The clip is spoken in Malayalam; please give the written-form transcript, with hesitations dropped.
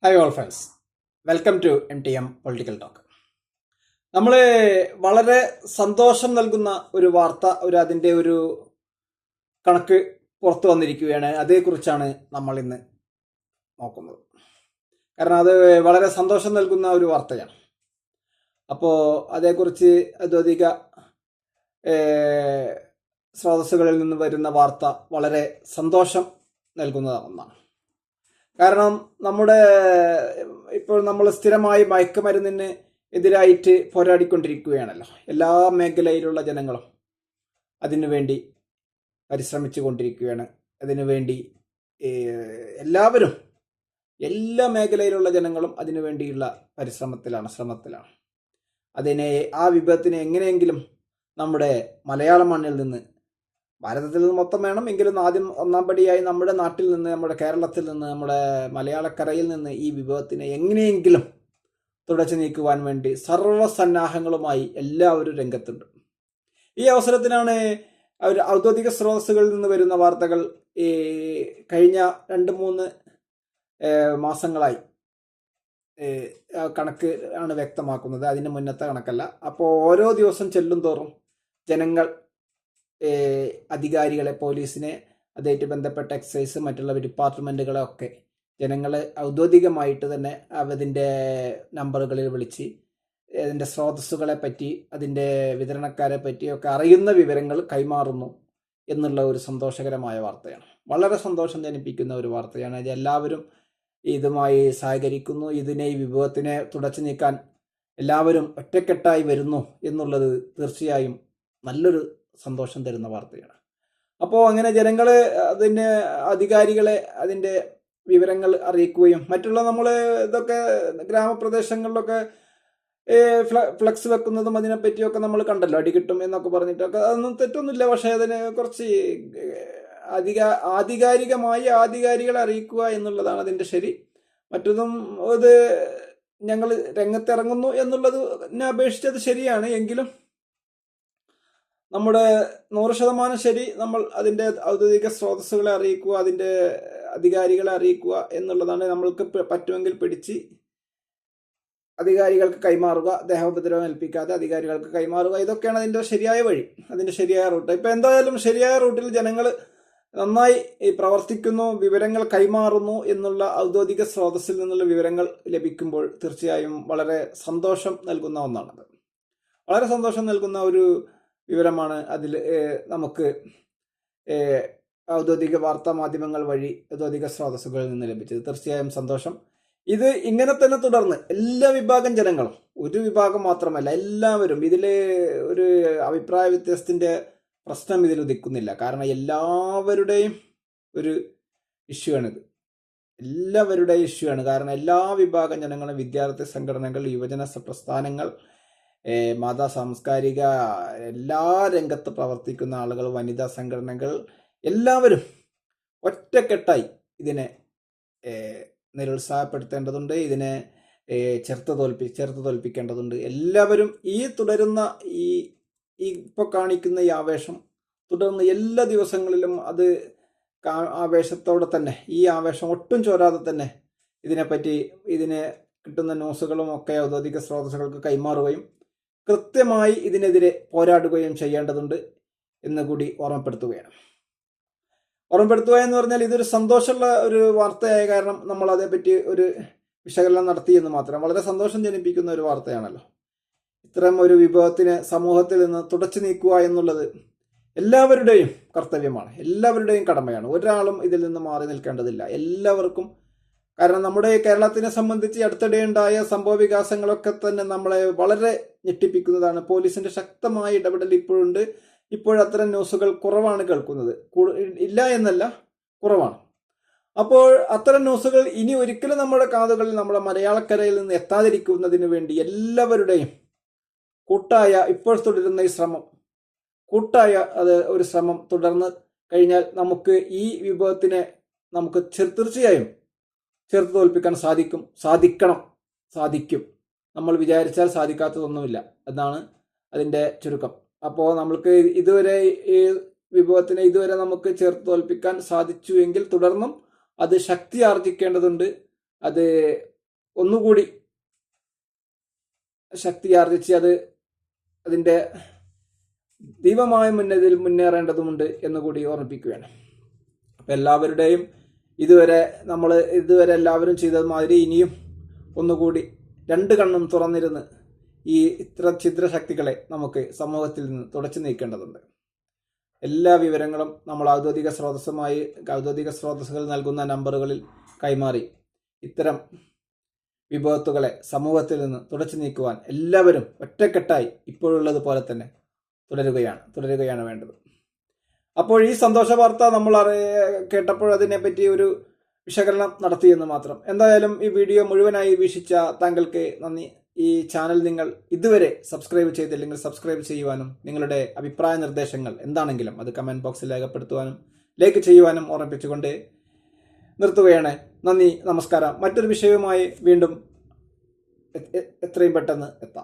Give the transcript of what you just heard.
Hi all friends, welcome to MTM political talk. നമ്മൾ വളരെ സന്തോഷം നൽകുന്ന ഒരു വാർത്ത, അതിൻ്റെ ഒരു കണക്ക് പുറത്തു വന്നിരിക്കുകയാണ്. അതേക്കുറിച്ചാണ് നമ്മൾ ഇന്ന് നോക്കുന്നത്. കാരണം അത് വളരെ സന്തോഷം നൽകുന്ന ഒരു വാർത്തയാണ്. അപ്പോൾ അതേക്കുറിച്ച് അധിക സ്രോതസ്സുകളിൽ നിന്ന് വരുന്ന വാർത്ത വളരെ സന്തോഷം നൽകുന്ന ഒന്നാണ്. കാരണം ഇപ്പോൾ നമ്മൾ സ്ഥിരമായി മയക്കുമരുന്നിന് എതിരായിട്ട് പോരാടിക്കൊണ്ടിരിക്കുകയാണല്ലോ. എല്ലാ മേഖലയിലുള്ള ജനങ്ങളും അതിനുവേണ്ടി പരിശ്രമിച്ചു കൊണ്ടിരിക്കുകയാണ്. അതിനുവേണ്ടി എല്ലാവരും, എല്ലാ മേഖലയിലുള്ള ജനങ്ങളും അതിനുവേണ്ടിയുള്ള ശ്രമത്തിലാണ്. ആ വിപത്തിനെ എങ്ങനെയെങ്കിലും നമ്മുടെ മലയാള മണ്ണിൽ നിന്ന്, ഭാരതത്തിൽ നിന്ന് മൊത്തം വേണം എങ്കിലും ആദ്യം ഒന്നാം പടിയായി നമ്മുടെ നാട്ടിൽ നിന്ന്, നമ്മുടെ കേരളത്തിൽ നിന്ന്, നമ്മുടെ മലയാളക്കരയിൽ നിന്ന് ഈ വിഭവത്തിനെ എങ്ങനെയെങ്കിലും തുടച്ചു നീക്കുവാൻ വേണ്ടി സർവ്വസന്നാഹങ്ങളുമായി എല്ലാവരും രംഗത്തുണ്ട്. ഈ അവസരത്തിനാണ് ഔദ്യോഗിക സ്രോതസ്സുകളിൽ നിന്ന് വരുന്ന വാർത്തകൾ കഴിഞ്ഞ 2-3 മാസങ്ങളായി കണക്ക് ആണ് വ്യക്തമാക്കുന്നത്. അതിന് മുന്നത്തെ കണക്കല്ല. അപ്പോൾ ഓരോ ദിവസം ചെല്ലും തോറും ജനങ്ങൾ അധികാരികളെ, പോലീസിനെ, അതുമായിട്ട് ബന്ധപ്പെട്ട എക്സൈസ്, മറ്റുള്ള ഡിപ്പാർട്ട്മെൻറ്റുകളെ ഒക്കെ ജനങ്ങൾ ഔദ്യോഗികമായിട്ട് തന്നെ അതിൻ്റെ നമ്പറുകളിൽ വിളിച്ച് അതിൻ്റെ സ്രോതസ്സുകളെ പറ്റി, അതിൻ്റെ വിതരണക്കാരെ പറ്റിയൊക്കെ അറിയുന്ന വിവരങ്ങൾ കൈമാറുന്നു എന്നുള്ള ഒരു സന്തോഷകരമായ വാർത്തയാണ്. വളരെ സന്തോഷം ജനിപ്പിക്കുന്ന ഒരു വാർത്തയാണ്. എല്ലാവരും ഇതുമായി സഹകരിക്കുന്നു. ഈ വിഭവത്തിനെ തുടച്ചു നീക്കാൻ എല്ലാവരും ഒറ്റക്കെട്ടായി വരുന്നു എന്നുള്ളത് തീർച്ചയായും നല്ലൊരു സന്തോഷം തരുന്ന വാർത്തയാണ്. അപ്പോൾ അങ്ങനെ ജനങ്ങൾ അതിൻ്റെ അധികാരികളെ അതിൻ്റെ വിവരങ്ങൾ അറിയിക്കുകയും മറ്റുള്ള നമ്മൾ ഇതൊക്കെ ഗ്രാമപ്രദേശങ്ങളിലൊക്കെ ഫ്ലക്സ് വെക്കുന്നതും അതിനെപ്പറ്റിയൊക്കെ നമ്മൾ കണ്ടല്ലോ. അടി കിട്ടും എന്നൊക്കെ പറഞ്ഞിട്ടൊക്കെ അതൊന്നും തെറ്റൊന്നുമില്ല. പക്ഷേ അതിന് കുറച്ച് ആധികാരികളെ അറിയിക്കുക എന്നുള്ളതാണ് അതിൻ്റെ ശരി. മറ്റൊന്നും ഇത് ഞങ്ങൾ രംഗത്തിറങ്ങുന്നു എന്നുള്ളതിനെ അപേക്ഷിച്ചത് ശരിയാണ്. എങ്കിലും നമ്മുടെ 100% ശരി. നമ്മൾ അതിൻ്റെ ഔദ്യോഗിക സ്രോതസ്സുകളെ അറിയിക്കുക, അതിൻ്റെ അധികാരികളെ അറിയിക്കുക എന്നുള്ളതാണ്. നമ്മൾക്ക് പറ്റുമെങ്കിൽ പിടിച്ച് അധികാരികൾക്ക് കൈമാറുക, ദേഹോപദ്രവം ഏൽപ്പിക്കാതെ അധികാരികൾക്ക് കൈമാറുക. ഇതൊക്കെയാണ് അതിൻ്റെ ശരിയായ വഴി, അതിൻ്റെ ശരിയായ റൂട്ട്. ഇപ്പം എന്തായാലും ശരിയായ റൂട്ടിൽ ജനങ്ങൾ നന്നായി പ്രവർത്തിക്കുന്നു, വിവരങ്ങൾ കൈമാറുന്നു എന്നുള്ള ഔദ്യോഗിക സ്രോതസ്സിൽ നിന്നുള്ള വിവരങ്ങൾ ലഭിക്കുമ്പോൾ തീർച്ചയായും വളരെ സന്തോഷം നൽകുന്ന ഒന്നാണത്. വളരെ സന്തോഷം നൽകുന്ന ഒരു വിവരമാണ് അതിൽ നമുക്ക് ഔദ്യോഗിക വാർത്താ മാധ്യമങ്ങൾ വഴി, ഔദ്യോഗിക സ്രോതസ്സുകളിൽ നിന്ന് ലഭിച്ചത്. തീർച്ചയായും സന്തോഷം. ഇത് ഇങ്ങനെ തന്നെ തുടർന്ന് എല്ലാ വിഭാഗം ജനങ്ങളും, ഒരു വിഭാഗം മാത്രമല്ല, എല്ലാവരും ഇതിൽ ഒരു അഭിപ്രായ വ്യത്യാസത്തിൻ്റെ പ്രശ്നം ഇതിൽ ഉദിക്കുന്നില്ല. കാരണം എല്ലാവരുടെയും ഒരു ഇഷ്യൂ ആണിത്. എല്ലാവരുടെയും ഇഷ്യൂ ആണ്. കാരണം എല്ലാ വിഭാഗം ജനങ്ങളും, വിദ്യാർത്ഥി സംഘടനകൾ, യുവജന പ്രസ്ഥാനങ്ങൾ, മത സാംസ്കാരിക എല്ലാ രംഗത്ത് പ്രവർത്തിക്കുന്ന ആളുകൾ, വനിതാ സംഘടനകൾ, എല്ലാവരും ഒറ്റക്കെട്ടായി ഇതിനെ നിരുത്സാഹപ്പെടുത്തേണ്ടതുണ്ട്. ഇതിനെ ചെറുത്ത് തോൽപ്പിക്കേണ്ടതുണ്ട്. എല്ലാവരും ഈ തുടരുന്ന ഇപ്പോൾ കാണിക്കുന്ന ഈ ആവേശം തുടർന്ന് എല്ലാ ദിവസങ്ങളിലും അത് ആവേശത്തോടെ തന്നെ, ഈ ആവേശം ഒട്ടും ചോരാതെ തന്നെ ഇതിനെ കിട്ടുന്ന ന്യൂസുകളും ഒക്കെ ഔദ്യോഗിക സ്രോതസ്സുകൾക്ക് കൈമാറുകയും കൃത്യമായി ഇതിനെതിരെ പോരാടുകയും ചെയ്യേണ്ടതുണ്ട് എന്ന് കൂടി ഓർമ്മപ്പെടുത്തുക എന്ന് പറഞ്ഞാൽ ഇതൊരു സന്തോഷമുള്ള ഒരു വാർത്തയായ കാരണം നമ്മൾ അതേപ്പറ്റി ഒരു വിശകലനം നടത്തി എന്ന് മാത്രം. വളരെ സന്തോഷം ജനിപ്പിക്കുന്ന ഒരു വാർത്തയാണല്ലോ. ഇത്തരം ഒരു വിഭവത്തിനെ സമൂഹത്തിൽ നിന്ന് തുടച്ചു നീക്കുക എന്നുള്ളത് എല്ലാവരുടെയും കർത്തവ്യമാണ്, എല്ലാവരുടെയും കടമയാണ്. ഒരാളും ഇതിൽ നിന്ന് മാറി നിൽക്കേണ്ടതില്ല. എല്ലാവർക്കും. കാരണം നമ്മുടെ കേരളത്തിനെ സംബന്ധിച്ച് അടുത്തിടെ ഉണ്ടായ സംഭവ വികാസങ്ങളൊക്കെ തന്നെ നമ്മളെ വളരെ ഞെട്ടിപ്പിക്കുന്നതാണ്. പോലീസിന്റെ ശക്തമായ ഇടപെടൽ ഇപ്പോഴുണ്ട്. ഇപ്പോഴത്തരം ന്യൂസുകൾ കുറവാണ് കേൾക്കുന്നത്. ഇല്ല എന്നല്ല, കുറവാണ്. അപ്പോൾ അത്തരം ന്യൂസുകൾ ഇനി ഒരിക്കലും നമ്മുടെ കാതുകളിൽ, നമ്മുടെ മലയാളക്കരയിൽ നിന്ന് എത്താതിരിക്കുന്നതിന് വേണ്ടി എല്ലാവരുടെയും ഇപ്പോൾ തുടരുന്ന ഈ ശ്രമം, ഒരു ശ്രമം തുടർന്ന് കഴിഞ്ഞാൽ നമുക്ക് ഈ വിഭവത്തിനെ നമുക്ക് തീർച്ചയായും ചെറുത്ത് തോൽപ്പിക്കാൻ സാധിക്കും. നമ്മൾ വിചാരിച്ചാൽ സാധിക്കാത്തതൊന്നുമില്ല എന്നാണ് അതിൻ്റെ ചുരുക്കം. അപ്പോൾ നമ്മൾക്ക് ഇതുവരെ ഈ വിഭവത്തിനെ നമുക്ക് ചെറുത്ത് തോൽപ്പിക്കാൻ സാധിച്ചു എങ്കിൽ തുടർന്നും അത് ശക്തി ആർജിക്കേണ്ടതുണ്ട്. അത് ഒന്നുകൂടി ശക്തി ആർജിച്ച് അതിൻ്റെ ദൈവമായ മുന്നതിൽ മുന്നേറേണ്ടതുമുണ്ട് എന്നുകൂടി ഓർമ്മിപ്പിക്കുകയാണ്. അപ്പം എല്ലാവരുടെയും ഇതുവരെ എല്ലാവരും ചെയ്തതുമാതിരി ഇനിയും ഒന്നുകൂടി രണ്ട് കണ്ണും തുറന്നിരുന്ന് ഈ ഇത്തരം ഛിദ്രശക്തികളെ നമുക്ക് സമൂഹത്തിൽ നിന്ന് തുടച്ചു നീക്കേണ്ടതുണ്ട്. എല്ലാ വിവരങ്ങളും നമ്മൾ ഔദ്യോഗിക സ്രോതസ്സുകൾ നൽകുന്ന നമ്പറുകളിൽ കൈമാറി ഇത്തരം വിപത്തുകളെ സമൂഹത്തിൽ നിന്ന് തുടച്ചു നീക്കുവാൻ എല്ലാവരും ഒറ്റക്കെട്ടായി ഇപ്പോഴുള്ളത് പോലെ തന്നെ തുടരുകയാണ് വേണ്ടത്. അപ്പോൾ ഈ സന്തോഷ വാർത്ത നമ്മൾ കേട്ടപ്പോൾ അതിനെപ്പറ്റി ഒരു വിശകലനം നടത്തിയെന്ന് മാത്രം. എന്തായാലും ഈ വീഡിയോ മുഴുവനായി വീക്ഷിച്ച താങ്കൾക്ക് നന്ദി. ഈ ചാനൽ നിങ്ങൾ ഇതുവരെ സബ്സ്ക്രൈബ് ചെയ്തില്ലെങ്കിൽ സബ്സ്ക്രൈബ് ചെയ്യുവാനും നിങ്ങളുടെ അഭിപ്രായ നിർദ്ദേശങ്ങൾ എന്താണെങ്കിലും അത് കമൻറ്റ് ബോക്സിൽ രേഖപ്പെടുത്തുവാനും ലൈക്ക് ചെയ്യുവാനും ഓർമ്മിപ്പിച്ചുകൊണ്ട് നിർത്തുകയാണ്. നന്ദി, നമസ്കാരം. മറ്റൊരു വിഷയവുമായി വീണ്ടും എത്രയും പെട്ടെന്ന് എത്താം.